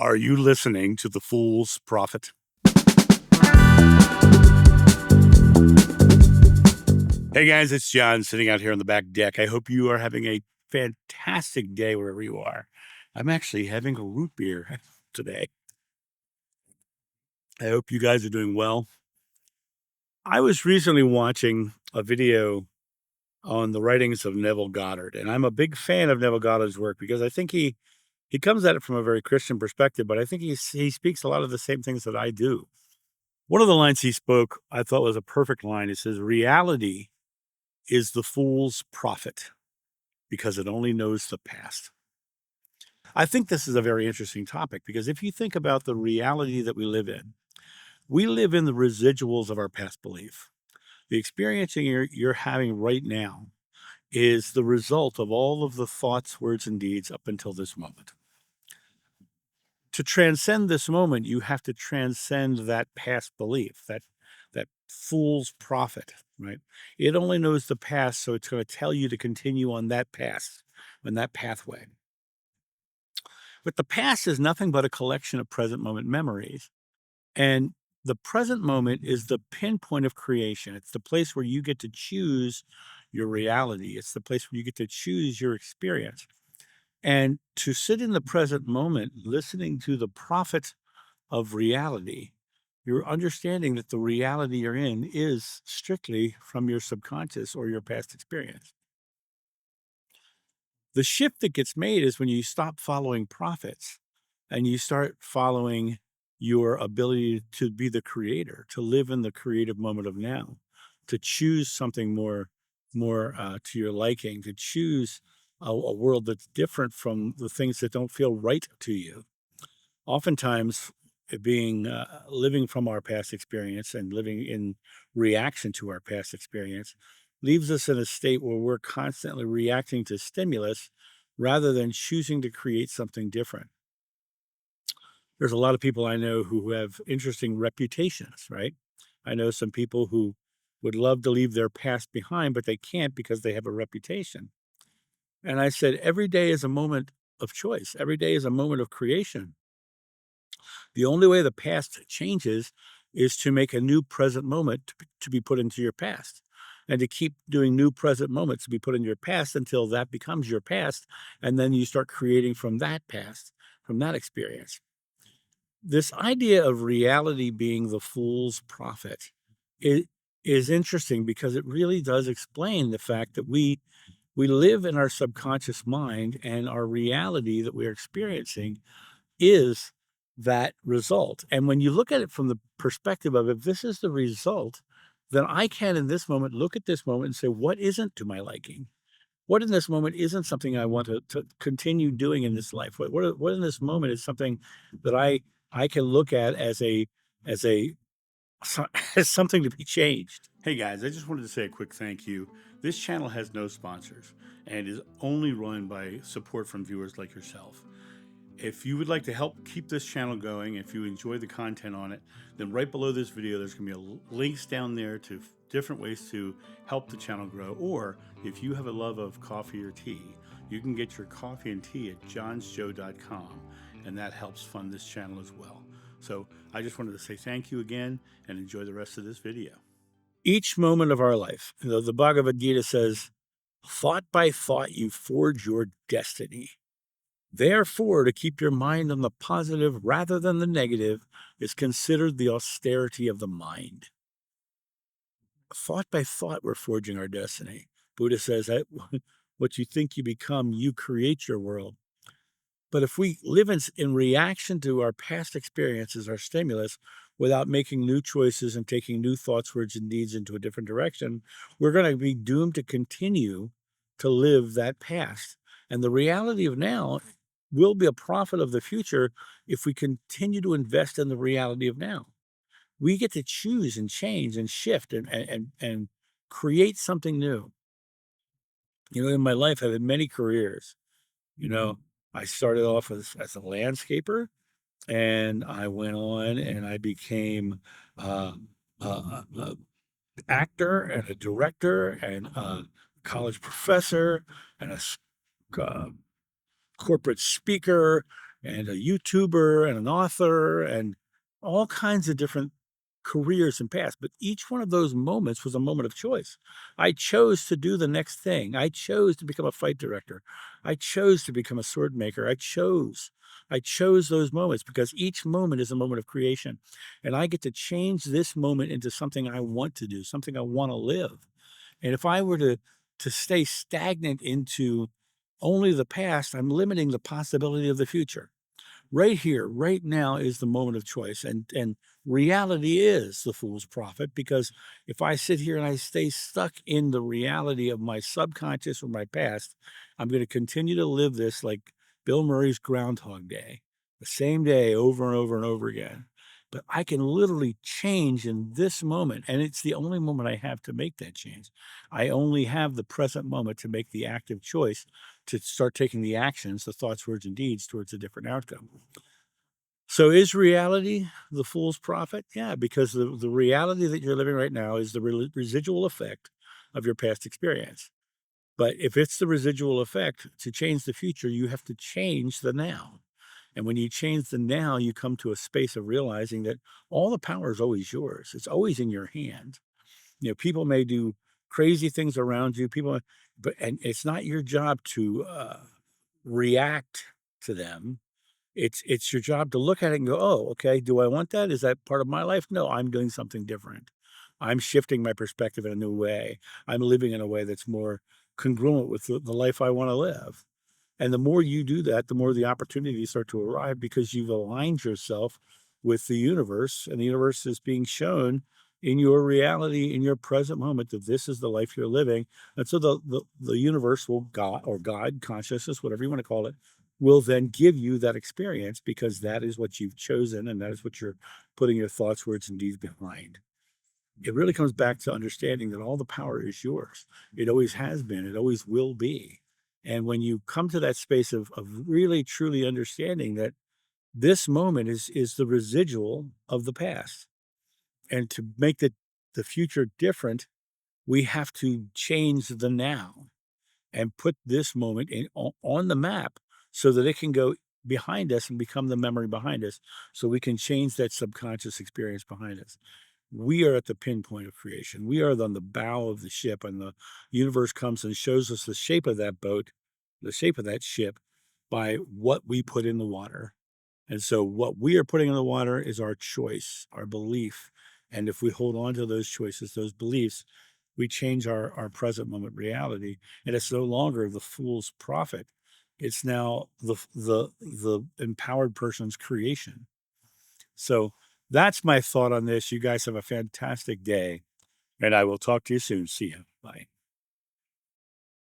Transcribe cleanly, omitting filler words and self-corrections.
Are you listening to the Fool's Prophet? Hey guys, it's John sitting out here on the back deck. I hope you are having a fantastic day wherever you are. I'm actually having a root beer today. I hope you guys are doing well. I was recently watching a video on the writings of Neville Goddard, and I'm a big fan of Neville Goddard's work because I think he comes at it from a very Christian perspective, but I think he speaks a lot of the same things that I do. One of the lines he spoke, I thought was a perfect line. It says, "Reality is the fool's prophet because it only knows the past." I think this is a very interesting topic because if you think about the reality that we live in the residuals of our past belief. The experience you're having right now is the result of all of the thoughts, words, and deeds up until this moment. To transcend this moment, you have to transcend that past belief, that fool's prophet, right? It only knows the past, so it's going to tell you to continue on that path, on that pathway. But the past is nothing but a collection of present moment memories. And the present moment is the pinpoint of creation. It's the place where you get to choose your reality. It's the place where you get to choose your experience. And to sit in the present moment, listening to the prophet of reality, you're understanding that the reality you're in is strictly from your subconscious or your past experience. The shift that gets made is when you stop following prophets and you start following your ability to be the creator, to live in the creative moment of now, to choose something more to your liking, to choose a world that's different from the things that don't feel right to you. Oftentimes, being living from our past experience and living in reaction to our past experience leaves us in a state where we're constantly reacting to stimulus rather than choosing to create something different. There's a lot of people I know who have interesting reputations, right? I know some people who would love to leave their past behind, but they can't because they have a reputation. And I said, every day is a moment of choice. Every day is a moment of creation. The only way the past changes is to make a new present moment to be put into your past and to keep doing new present moments to be put in your past until that becomes your past. And then you start creating from that past, from that experience. This idea of reality being the fool's prophet is interesting because it really does explain the fact that we live in our subconscious mind and our reality that we're experiencing is that result. And when you look at it from the perspective of if this is the result, then I can in this moment look at this moment and say, what isn't to my liking? What in this moment isn't something I want to continue doing in this life? What in this moment is something that I can look at as a as something to be changed? Hey guys, I just wanted to say a quick thank you. This channel has no sponsors and is only run by support from viewers like yourself. If you would like to help keep this channel going, if you enjoy the content on it, then right below this video, there's going to be links down there to different ways to help the channel grow. Or if you have a love of coffee or tea, you can get your coffee and tea at johnsjoe.com, and that helps fund this channel as well. So I just wanted to say thank you again and enjoy the rest of this video. Each moment of our life, the Bhagavad Gita says, thought by thought you forge your destiny. Therefore, to keep your mind on the positive rather than the negative is considered the austerity of the mind. Thought by thought, we're forging our destiny. Buddha says that what you think you become, you create your world. But if we live in reaction to our past experiences, our stimulus, without making new choices and taking new thoughts, words, and deeds into a different direction, we're going to be doomed to continue to live that past. And the reality of now will be a prophet of the future if we continue to invest in the reality of now. We get to choose and change and shift and create something new. You know, in my life, I've had many careers. You know, I started off as a landscaper, and I went on and I became a actor and a director and a college professor and a corporate speaker and a YouTuber and an author and all kinds of different careers and paths. But each one of those moments was a moment of choice. I chose to do the next thing. I chose to become a fight director. I chose to become a sword maker. I chose those moments because each moment is a moment of creation. And I get to change this moment into something I want to do, something I want to live. And if I were to stay stagnant into only the past, I'm limiting the possibility of the future. Right here, right now is the moment of choice, and reality is the fool's prophet, because if I sit here and I stay stuck in the reality of my subconscious or my past, I'm gonna continue to live this like Bill Murray's Groundhog Day, the same day over and over and over again. But I can literally change in this moment, and it's the only moment I have to make that change. I only have the present moment to make the active choice to start taking the actions, the thoughts, words, and deeds towards a different outcome. So is reality the fool's prophet? Yeah, because the reality that you're living right now is the residual effect of your past experience. But if it's the residual effect, to change the future, you have to change the now. And when you change the now, you come to a space of realizing that all the power is always yours. It's always in your hand. You know, people may do crazy things around you. But and it's not your job to react to them. It's your job to look at it and go, "Oh, okay, do I want that? Is that part of my life? No, I'm doing something different. I'm shifting my perspective in a new way. I'm living in a way that's more congruent with the life I wanna live." And the more you do that, the more the opportunities start to arrive because you've aligned yourself with the universe, and the universe is being shown in your reality, in your present moment, that this is the life you're living. And so the universe will God or God, consciousness, whatever you want to call it, will then give you that experience because that is what you've chosen and that is what you're putting your thoughts, words, and deeds behind. It really comes back to understanding that all the power is yours. It always has been, it always will be. And when you come to that space of really truly understanding that this moment is the residual of the past. And to make the future different, we have to change the now and put this moment on the map so that it can go behind us and become the memory behind us so we can change that subconscious experience behind us. We are at the pinpoint of creation. We are on the bow of the ship, and the universe comes and shows us the shape of that boat, the shape of that ship by what we put in the water. And so what we are putting in the water is our choice, our belief. And if we hold on to those choices, those beliefs, we change our present moment reality. And it's no longer the fool's prophet. It's now the empowered person's creation. So that's my thought on this. You guys have a fantastic day, and I will talk to you soon. See you. Bye.